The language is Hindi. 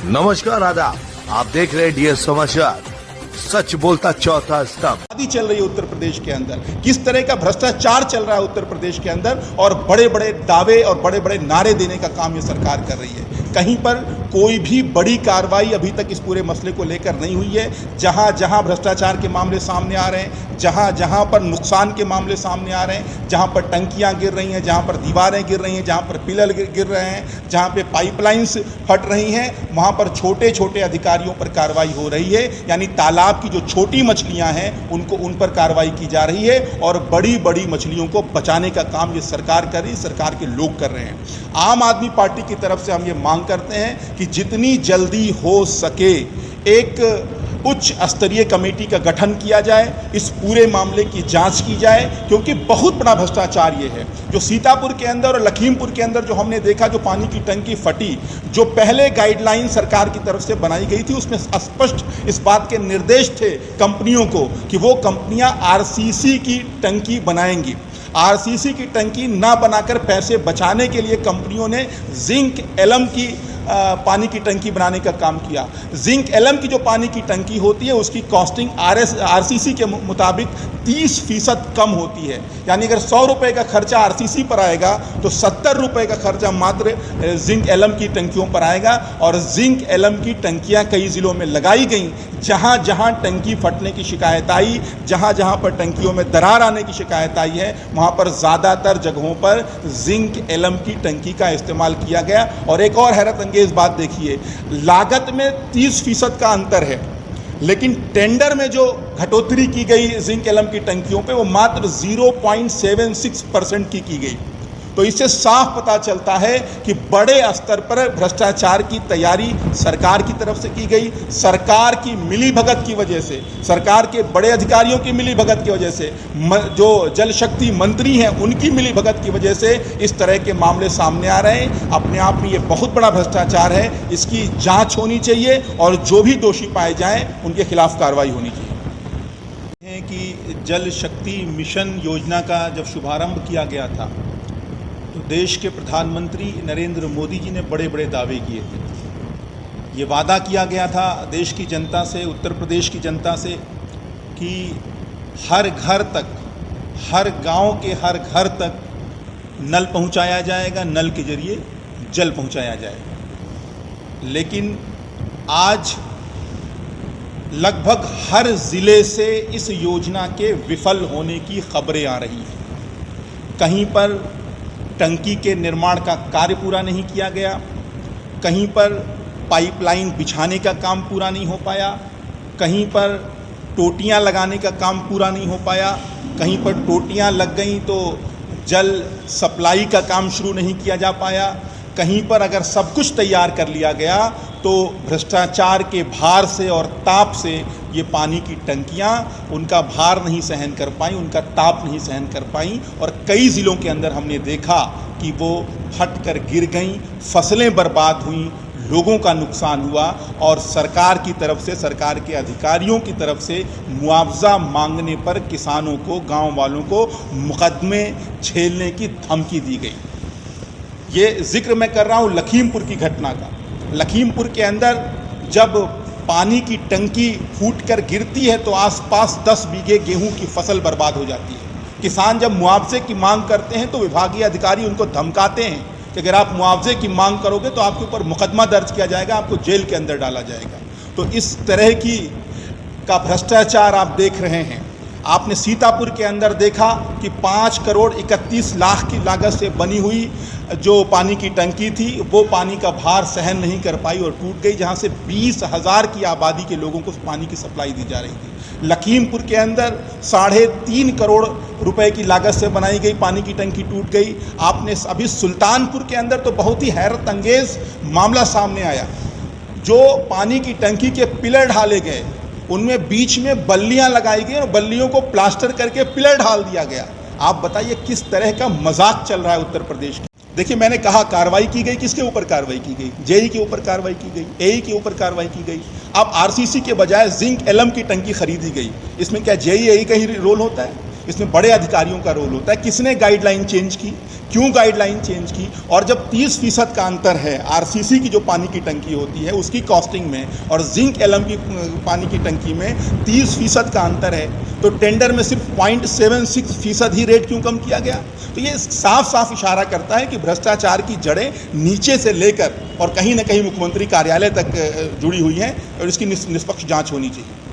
नमस्कार आदाब, आप देख रहे हैं डीएस समाचार। सच बोलता चौथा स्तंभ। आदि चल रही है उत्तर प्रदेश के अंदर, किस तरह का भ्रष्टाचार चल रहा है उत्तर प्रदेश के अंदर, और बड़े बड़े दावे और बड़े बड़े नारे देने का काम ये सरकार कर रही है। कहीं पर कोई भी बड़ी कार्रवाई अभी तक इस पूरे मसले को लेकर नहीं हुई है। जहां जहां भ्रष्टाचार के मामले सामने आ रहे हैं, जहां जहां पर नुकसान के मामले सामने आ रहे हैं, जहां पर टंकियां गिर रही हैं, जहां पर दीवारें गिर रही हैं, जहां पर पिलर गिर रहे हैं, जहां पे पाइपलाइंस फट रही हैं, वहां पर छोटे छोटे अधिकारियों पर कार्रवाई हो रही है। यानी तालाब की जो छोटी मछलियां हैं उन पर कार्रवाई की जा रही है, और बड़ी बड़ी मछलियों को बचाने का काम ये सरकार कर रही है, सरकार के लोग कर रहे हैं। आम आदमी पार्टी की तरफ से हम ये मांग करते हैं कि जितनी जल्दी हो सके एक उच्च स्तरीय कमेटी का गठन किया जाए, इस पूरे मामले की जांच की जाए, क्योंकि बहुत बड़ा भ्रष्टाचार ये है। जो सीतापुर के अंदर और लखीमपुर के अंदर जो हमने देखा, जो पानी की टंकी फटी, जो पहले गाइडलाइन सरकार की तरफ से बनाई गई थी, उसमें स्पष्ट इस बात के निर्देश थे कंपनियों को कि वो कंपनियां आरसीसी की टंकी बनाएंगी। आरसीसी की टंकी ना बनाकर पैसे बचाने के लिए कंपनियों ने जिंक एलम की पानी की टंकी बनाने का काम किया। जिंक एलम की जो पानी की टंकी होती है उसकी कॉस्टिंग आरसीसी के मुताबिक 30% कम होती है। यानी अगर 100 रुपये का खर्चा आरसीसी पर आएगा तो 70 रुपये का खर्चा मात्र जिंक एलम की टंकियों पर आएगा। और जिंक एलम की टंकियां कई ज़िलों में लगाई गई। जहां जहां टंकी फटने की शिकायत आई, जहां जहां पर टंकियों में दरार आने की शिकायत आई है, वहां पर ज़्यादातर जगहों पर जिंक एलम की टंकी का इस्तेमाल किया गया। और एक और हैरत अंगेज़ बात देखिए, लागत में 30% का अंतर है, लेकिन टेंडर में जो घटोतरी की गई जिंक एलम की टंकियों पे वो मात्र 0.76% की गई। तो इससे साफ पता चलता है कि बड़े स्तर पर भ्रष्टाचार की तैयारी सरकार की तरफ से की गई। सरकार की मिलीभगत की वजह से, सरकार के बड़े अधिकारियों की मिलीभगत की वजह से, जो जल शक्ति मंत्री हैं उनकी मिलीभगत की वजह से इस तरह के मामले सामने आ रहे हैं। अपने आप में ये बहुत बड़ा भ्रष्टाचार है, इसकी जांच होनी चाहिए और जो भी दोषी पाए जाएं उनके खिलाफ कार्रवाई होनी चाहिए। कि जल शक्ति मिशन योजना का जब शुभारंभ किया गया था तो देश के प्रधानमंत्री नरेंद्र मोदी जी ने बड़े बड़े दावे किए थे। ये वादा किया गया था देश की जनता से, उत्तर प्रदेश की जनता से, कि हर घर तक, हर गांव के हर घर तक नल पहुंचाया जाएगा, नल के जरिए जल पहुंचाया जाएगा। लेकिन आज लगभग हर ज़िले से इस योजना के विफल होने की खबरें आ रही हैं। कहीं पर टंकी के निर्माण का कार्य पूरा नहीं किया गया, कहीं पर पाइपलाइन बिछाने का काम पूरा नहीं हो पाया, कहीं पर टोटियां लगाने का काम पूरा नहीं हो पाया, कहीं पर टोटियां लग गई तो जल सप्लाई का काम शुरू नहीं किया जा पाया, कहीं पर अगर सब कुछ तैयार कर लिया गया तो भ्रष्टाचार के भार से और ताप से ये पानी की टंकियां उनका भार नहीं सहन कर पाई, उनका ताप नहीं सहन कर पाई। और कई ज़िलों के अंदर हमने देखा कि वो फट कर गिर गईं, फसलें बर्बाद हुईं, लोगों का नुकसान हुआ, और सरकार की तरफ से, सरकार के अधिकारियों की तरफ से मुआवजा मांगने पर किसानों को, गांव वालों को मुकदमे झेलने की धमकी दी गई। ये जिक्र मैं कर रहा हूँ लखीमपुर की घटना का। लखीमपुर के अंदर जब पानी की टंकी फूटकर गिरती है तो आसपास 10 बीघे गेहूं की फसल बर्बाद हो जाती है। किसान जब मुआवजे की मांग करते हैं तो विभागीय अधिकारी उनको धमकाते हैं कि अगर आप मुआवजे की मांग करोगे तो आपके ऊपर मुकदमा दर्ज किया जाएगा, आपको जेल के अंदर डाला जाएगा। तो इस तरह का भ्रष्टाचार आप देख रहे हैं। आपने सीतापुर के अंदर देखा कि 5 करोड़ 31 लाख की लागत से बनी हुई जो पानी की टंकी थी वो पानी का भार सहन नहीं कर पाई और टूट गई, जहां से 20,000 की आबादी के लोगों को पानी की सप्लाई दी जा रही थी। लखीमपुर के अंदर 3.5 करोड़ रुपए की लागत से बनाई गई पानी की टंकी टूट गई। आपने अभी सुल्तानपुर के अंदर तो बहुत ही हैरत अंगेज मामला सामने आया। जो पानी की टंकी के पिलर ढाले गए उनमें बीच में बल्लियां लगाई गई और बल्लियों को प्लास्टर करके पिलर ढाल दिया गया। आप बताइए किस तरह का मजाक चल रहा है उत्तर प्रदेश की। देखिए, मैंने कहा कार्रवाई की गई, किसके ऊपर कार्रवाई की गई? जेई के ऊपर कार्रवाई की गई, एई के ऊपर कार्रवाई की गई। अब आरसीसी के बजाय जिंक एलम की टंकी खरीदी गई। इसमें क्या जेई एई का ही रोल होता है? इसमें बड़े अधिकारियों का रोल होता है। किसने गाइडलाइन चेंज की, क्यों गाइडलाइन चेंज की, और जब 30% का अंतर है आरसीसी की जो पानी की टंकी होती है उसकी कॉस्टिंग में और जिंक एलम की पानी की टंकी में 30% का अंतर है, तो टेंडर में सिर्फ 0.76% ही रेट क्यों कम किया गया? तो ये साफ साफ इशारा करता है कि भ्रष्टाचार की जड़ें नीचे से लेकर और कहीं ना कहीं मुख्यमंत्री कार्यालय तक जुड़ी हुई हैं और इसकी निष्पक्ष जांच होनी चाहिए।